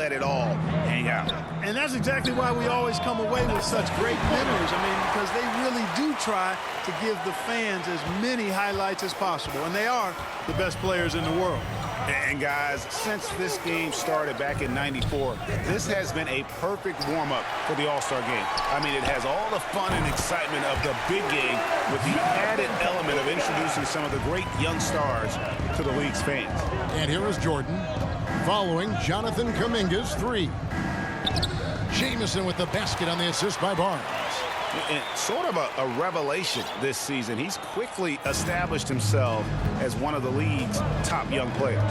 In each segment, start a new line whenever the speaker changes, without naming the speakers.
let it all hang out.
And that's exactly why we always come away with such great memories. I mean, because they really do try to give the fans as many highlights as possible. And they are the best players in the world.
And guys, since this game started back in '94, this has been a perfect warm-up for the All-Star game. I mean, it has all the fun and excitement of the big game with the added element of introducing some of the great young stars to the league's fans.
And here is Jordan following Jonathan Kuminga's three. Jamison with the basket on the assist by Barnes.
And sort of a revelation this season. He's quickly established himself as one of the league's top young players.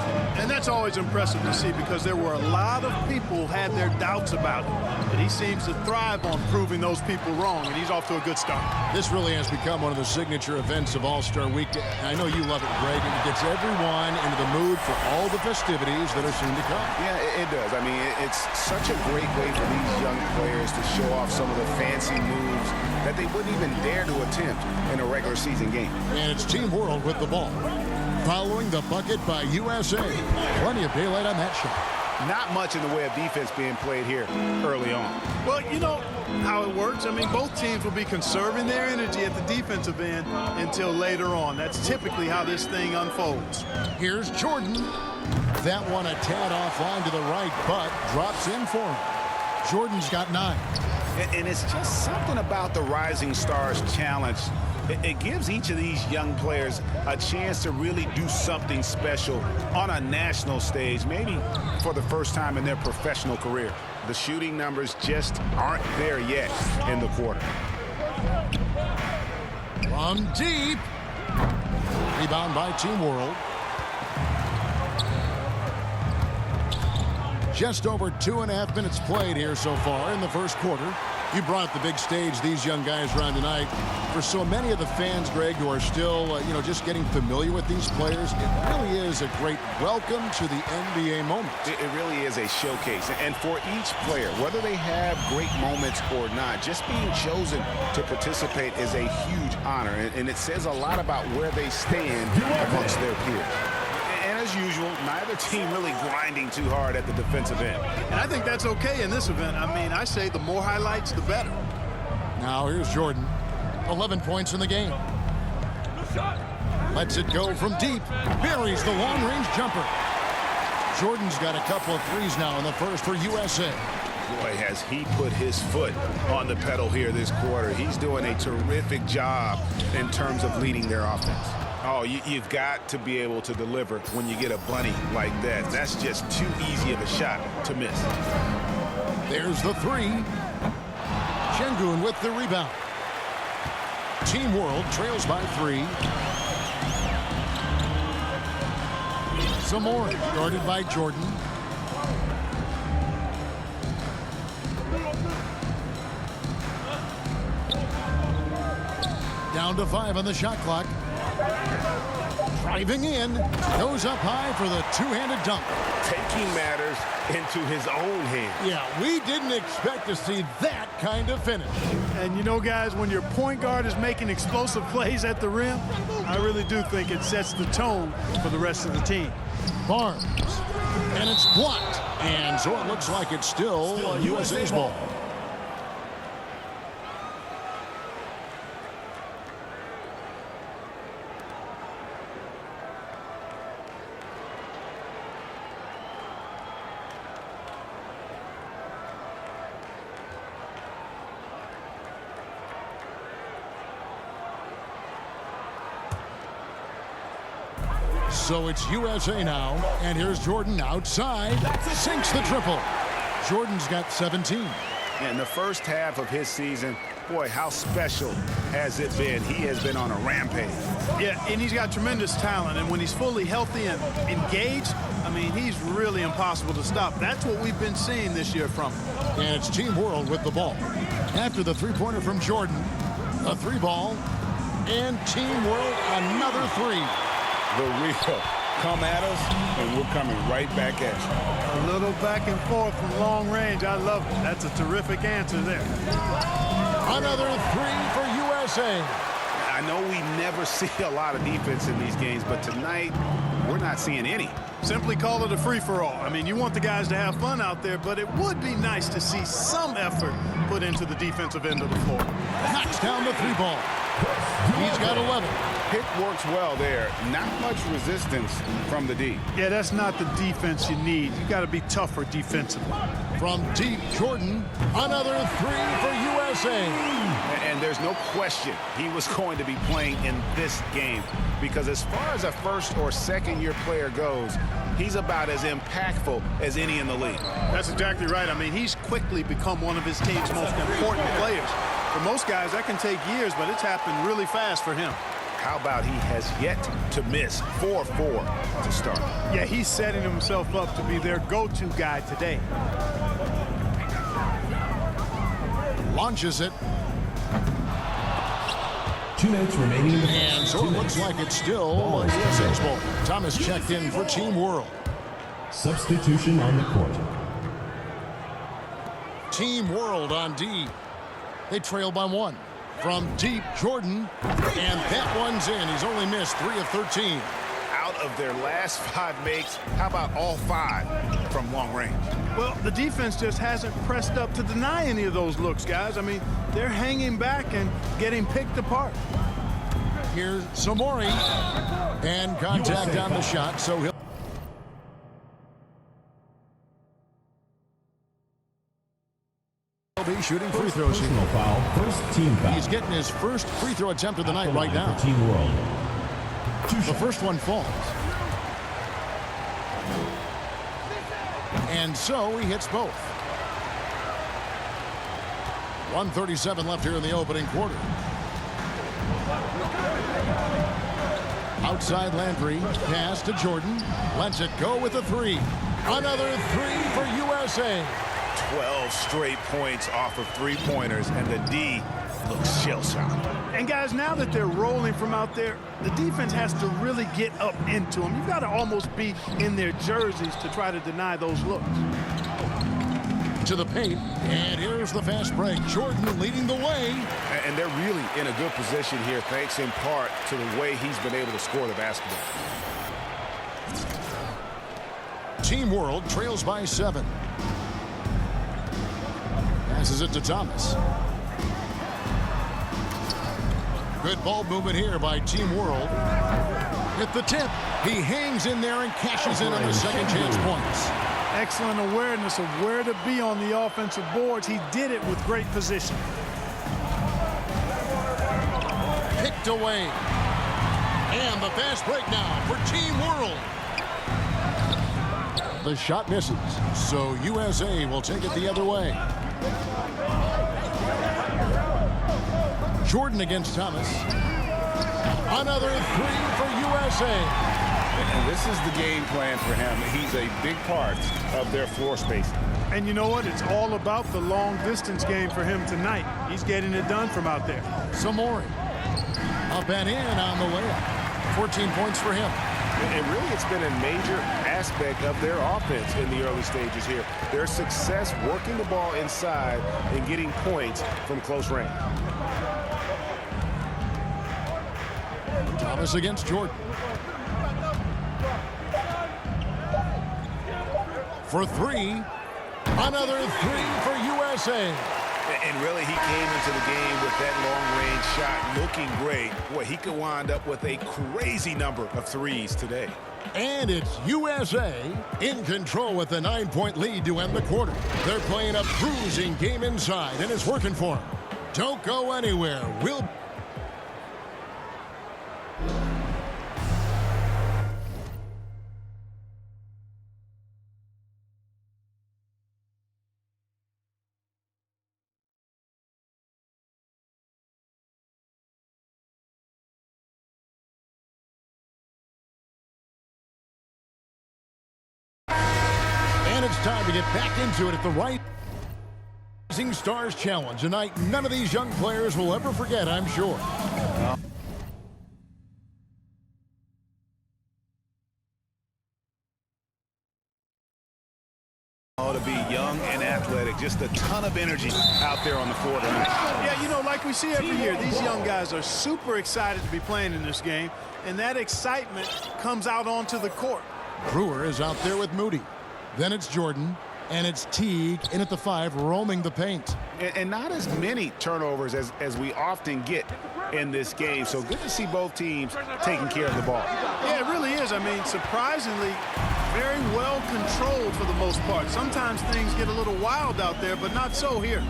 And that's always impressive to see because there were a lot of people who had their doubts about him. But he seems to thrive on proving those people wrong, and he's off to a good start.
This really has become one of the signature events of All-Star Week. I know you love it, Greg, and it gets everyone into the mood for all the festivities that are soon to come.
Yeah, it does. I mean, it's such a great way for these young players to show off some of the fancy moves that they wouldn't even dare to attempt in a regular season game.
And it's Team World with the ball. Following the bucket by USA. Plenty of daylight on that shot.
Not much in the way of defense being played here early on.
Well, you know how it works. I mean, both teams will be conserving their energy at the defensive end until later on. That's typically how this thing unfolds.
Here's Jordan. That one a tad offline to the right, but drops in for him. Jordan's got 9.
And it's just something about the Rising Stars Challenge. It gives each of these young players a chance to really do something special on a national stage, maybe for the first time in their professional career. The shooting numbers just aren't there yet in the quarter.
From deep. Rebound by Team World. Just over 2.5 minutes played here so far in the first quarter. You brought the big stage these young guys around tonight. For so many of the fans, Greg, who are still, just getting familiar with these players, it really is a great welcome to the NBA moment.
It really is a showcase. And for each player, whether they have great moments or not, just being chosen to participate is a huge honor. And it says a lot about where they stand amongst their peers. And as usual, neither team really grinding too hard at the defensive end.
And I think that's okay in this event. I mean, I say the more highlights, the better.
Now here's Jordan. 11 points in the game. Lets it go from deep. Buries the long-range jumper. Jordan's got a couple of threes now in the first for USA.
Boy, has he put his foot on the pedal here this quarter. He's doing a terrific job in terms of leading their offense. Oh, you've got to be able to deliver when you get a bunny like that. That's just too easy of a shot to miss.
There's the three. Şengün with the rebound. Team World trails by 3. Some more guarded by Jordan. Down to 5 on the shot clock. Driving in, goes up high for the two-handed dunk.
Taking matters into his own hands.
Yeah, we didn't expect to see that kind of finish.
And you know, guys, when your point guard is making explosive plays at the rim, I really do think it sets the tone for the rest of the team.
Barnes, and it's blocked. And so it looks like it's still USA's ball. So it's USA now, and here's Jordan outside, sinks the triple. Jordan's got 17.
In the first half of his season, boy, how special has it been? He has been on a rampage.
Yeah, and he's got tremendous talent, and when he's fully healthy and engaged, I mean, he's really impossible to stop. That's what we've been seeing this year from him.
And it's Team World with the ball. After the three-pointer from Jordan, a 3-ball, and Team World another 3.
The real come at us, and we're coming right back at you.
A little back and forth from long range. I love it. That's a terrific answer there.
Another 3 for USA.
I know we never see a lot of defense in these games, but tonight we're not seeing any.
Simply call it a free-for-all. I mean, you want the guys to have fun out there, but it would be nice to see some effort put into the defensive end of the floor.
Knocks down the 3 ball. He's got 11.
Pick works well there. Not much resistance from the D.
Yeah, that's not the defense you need. You got to be tougher defensively.
From deep, Jordan, another 3 for USA.
And there's no question he was going to be playing in this game, because as far as a first or second year player goes, he's about as impactful as any in the league.
That's exactly right. I mean, he's quickly become one of his team's most important players. For most guys, that can take years, but it's happened really fast for him.
How about he has yet to miss 4-4 to start?
Yeah, he's setting himself up to be their go-to guy today.
Launches it.
2 minutes remaining in the
And so it looks like it's still USA's ball. Thomas checked in for Team World.
substitution on the court.
Team World on D. They trail by 1. From deep, Jordan. And that one's in. He's only missed 3 of 13.
Out of their last 5 makes, how about all 5 from long range?
Well, the defense just hasn't pressed up to deny any of those looks, guys. I mean, they're hanging back and getting picked apart.
Here's Samori. And contact on the shot, so he'll be shooting free throws here.
Personal foul, first team foul.
He's getting his first free throw attempt of the night right now.
For Team World.
The first one falls. And so he hits both. 1:37 left here in the opening quarter. Outside Landry, pass to Jordan. Lets it go with a 3. Another 3 for USA.
12 straight points off of 3-pointers, and the D looks shell-shocked.
And guys, now that they're rolling from out there, the defense has to really get up into them. You've got to almost be in their jerseys to try to deny those looks.
To the paint, and here's the fast break. Jordan leading the way.
And they're really in a good position here, thanks in part to the way he's been able to score the basketball.
Team World trails by 7. Passes it to Thomas. Good ball movement here by Team World. Hit the tip. He hangs in there and cashes in on the second chance points.
Excellent awareness of where to be on the offensive boards. He did it with great position.
Picked away. And the fast break now for Team World. The shot misses, so USA will take it the other way. Jordan against Thomas. Another 3 for USA.
And this is the game plan for him. He's a big part of their floor spacing.
And you know what? It's all about the long-distance game for him tonight. He's getting it done from out there.
Samori. Up and in on the layup. 14 points for him.
And really, it's been a major aspect of their offense in the early stages here. Their success working the ball inside and getting points from close range.
Thomas against Jordan. For 3. Another 3 for USA.
And really, he came into the game with that long-range shot looking great. Boy, he could wind up with a crazy number of threes today.
And it's USA in control with the 9-point lead to end the quarter. They're playing a cruising game inside, and it's working for them. Don't go anywhere. We'll... And it's time to get back into it at the Rising Stars Challenge. A night none of these young players will ever forget, I'm sure.
To be young young and athletic. Just a ton of energy out there on the floor tonight.
Yeah, you know, like we see every year, these young guys are super excited to be playing in this game, and that excitement comes out onto the court.
Brewer is out there with Moody. Then it's Jordan, and it's Teague in at the 5, roaming the paint.
And not as many turnovers as we often get in this game. So good to see both teams taking care of the ball.
Yeah, it really is. I mean, surprisingly, very well controlled for the most part. Sometimes things get a little wild out there, but not so here.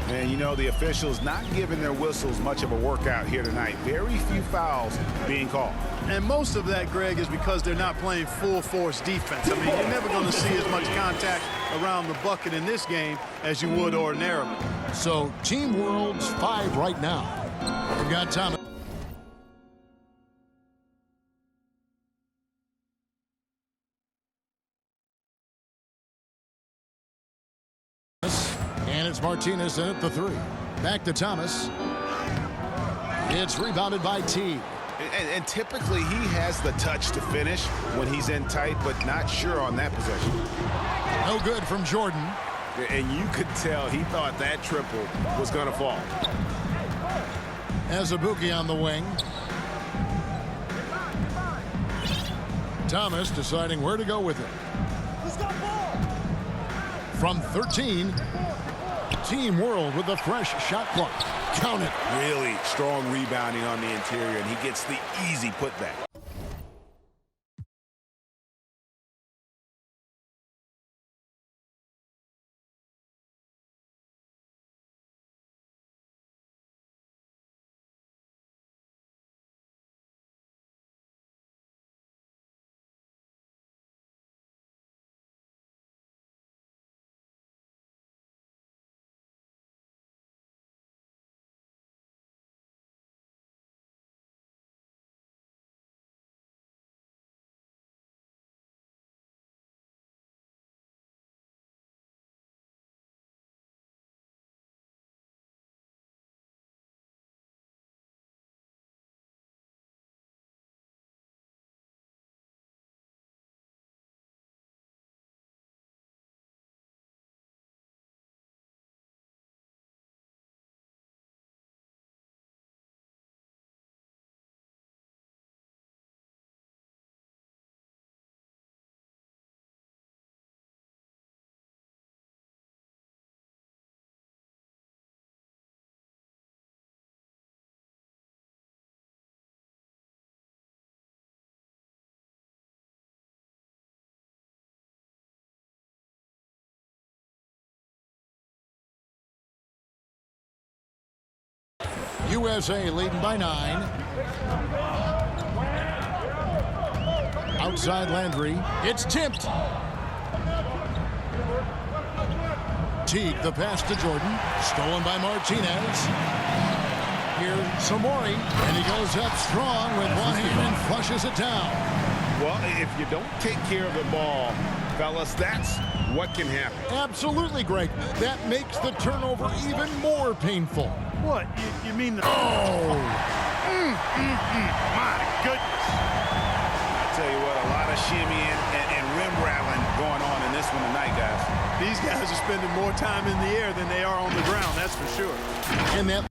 And, you know, the officials not giving their whistles much of a workout here tonight. Very few fouls being called.
And most of that, Greg, is because they're not playing full-force defense. I mean, you're never going to see as much contact around the bucket in this game as you would ordinarily.
So, Team World's 5 right now. We've got Thomas. And it's Martinez in at the 3. Back to Thomas. It's rebounded by Teague.
And typically he has the touch to finish when he's in tight, but not sure on that possession.
No good from Jordan.
And you could tell he thought that triple was going to fall.
Azubuike on the wing. Thomas deciding where to go with it. From 13, Team World with the fresh shot clock. Count it.
Really strong rebounding on the interior, and he gets the easy putback.
USA leading by 9. Outside Landry. It's tipped. Teague the pass to Jordan. Stolen by Martinez. Here's Samori. And he goes up strong with one hand and flushes it down.
Well, if you don't take care of the ball, fellas, that's what can happen.
Absolutely, Greg. That makes the turnover even more painful.
What? You mean the...
Oh!
My goodness.
I tell you what, a lot of shimmying and rim rattling going on in this one tonight, guys.
These guys are spending more time in the air than they are on the ground, that's for sure.
And that